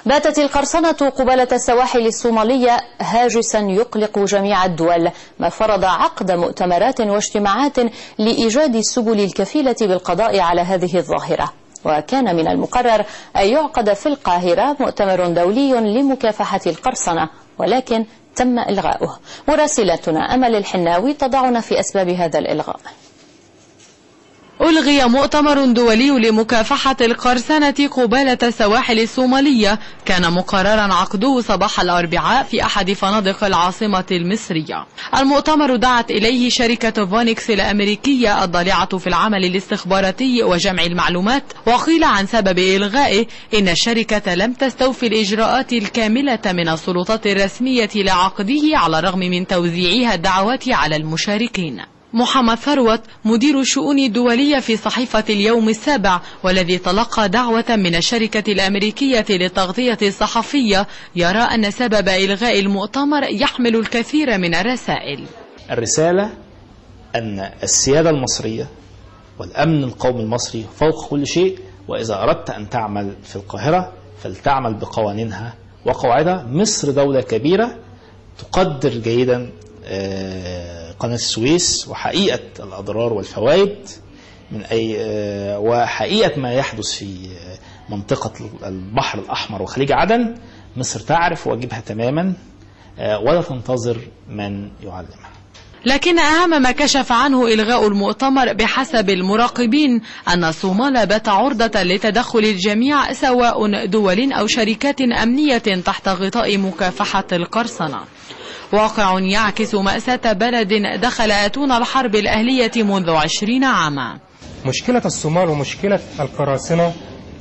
باتت القرصنة قبالة السواحل الصومالية هاجسا يقلق جميع الدول، ما فرض عقد مؤتمرات واجتماعات لإيجاد السبل الكفيلة بالقضاء على هذه الظاهرة. وكان من المقرر أن يعقد في القاهرة مؤتمر دولي لمكافحة القرصنة، ولكن تم إلغاؤه. مراسلتنا أمل الحناوي تضعنا في أسباب هذا الإلغاء. ألغي مؤتمر دولي لمكافحة القرصنة قبالة السواحل الصومالية كان مقررا عقده صباح الأربعاء في أحد فنادق العاصمة المصرية. المؤتمر دعت إليه شركة فونيكس الأمريكية الضالعة في العمل الاستخباراتي وجمع المعلومات، وقيل عن سبب إلغائه إن الشركة لم تستوفي الإجراءات الكاملة من السلطات الرسمية لعقده على الرغم من توزيعها الدعوات على المشاركين. محمد ثروت مدير الشؤون الدولية في صحيفة اليوم السابع، والذي تلقى دعوة من الشركة الأمريكية للتغطية الصحفية، يرى أن سبب إلغاء المؤتمر يحمل الكثير من الرسائل. الرسالة أن السيادة المصرية والأمن القومي المصري فوق كل شيء، وإذا أردت أن تعمل في القاهرة فلتعمل بقوانينها وقواعدها. مصر دولة كبيرة تقدر جيدا قناة السويس وحقيقة الأضرار والفوائد من وحقيقة ما يحدث في منطقة البحر الأحمر وخليج عدن. مصر تعرف واجبها تماما ولا تنتظر من يعلمها. لكن أهم ما كشف عنه إلغاء المؤتمر بحسب المراقبين أن الصومال بات عرضة لتدخل الجميع، سواء دول أو شركات أمنية تحت غطاء مكافحة القرصنة. واقع يعكس مأساة بلد دخل أتون الحرب الأهلية منذ 20 عاما. مشكلة الصومال ومشكلة القراصنة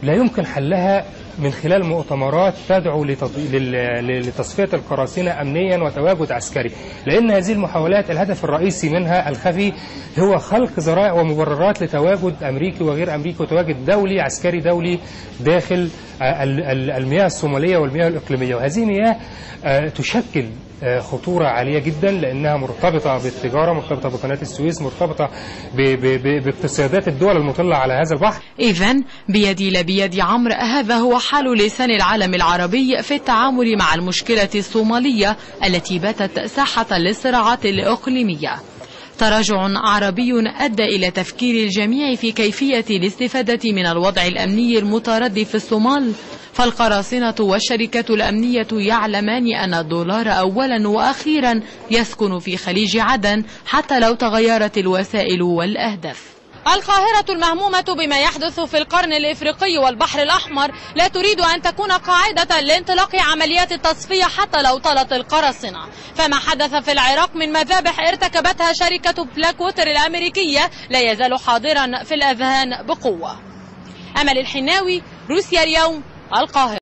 لا يمكن حلها من خلال مؤتمرات تدعو لتصفية القراصنة أمنيا وتواجد عسكري، لأن هذه المحاولات الهدف الرئيسي منها الخفي هو خلق ذرائع ومبررات لتواجد أمريكي وغير أمريكي وتواجد دولي عسكري دولي داخل المياه الصومالية والمياه الإقليمية. وهذه مياه تشكل خطورة عالية جدا، لأنها مرتبطة بالتجارة، مرتبطة بقناة السويس، مرتبطة باقتصادات الدول المطلة على هذا البحر. إذن بيدي لا بيد عمرو، هذا هو حال لسان العالم العربي في التعامل مع المشكلة الصومالية التي باتت ساحة للصراعات الإقليمية. تراجع عربي أدى إلى تفكير الجميع في كيفية الاستفادة من الوضع الأمني المتردد في الصومال، فالقراصنة والشركات الأمنية يعلمان أن الدولار أولا وأخيرا يسكن في خليج عدن حتى لو تغيرت الوسائل والأهداف. القاهرة المهمومة بما يحدث في القرن الإفريقي والبحر الأحمر لا تريد أن تكون قاعدة لانطلاق عمليات التصفية حتى لو طالت القراصنة، فما حدث في العراق من مذابح ارتكبتها شركة بلاك ووتر الأمريكية لا يزال حاضرا في الأذهان بقوة. أمل الحناوي، روسيا اليوم، القاهرة.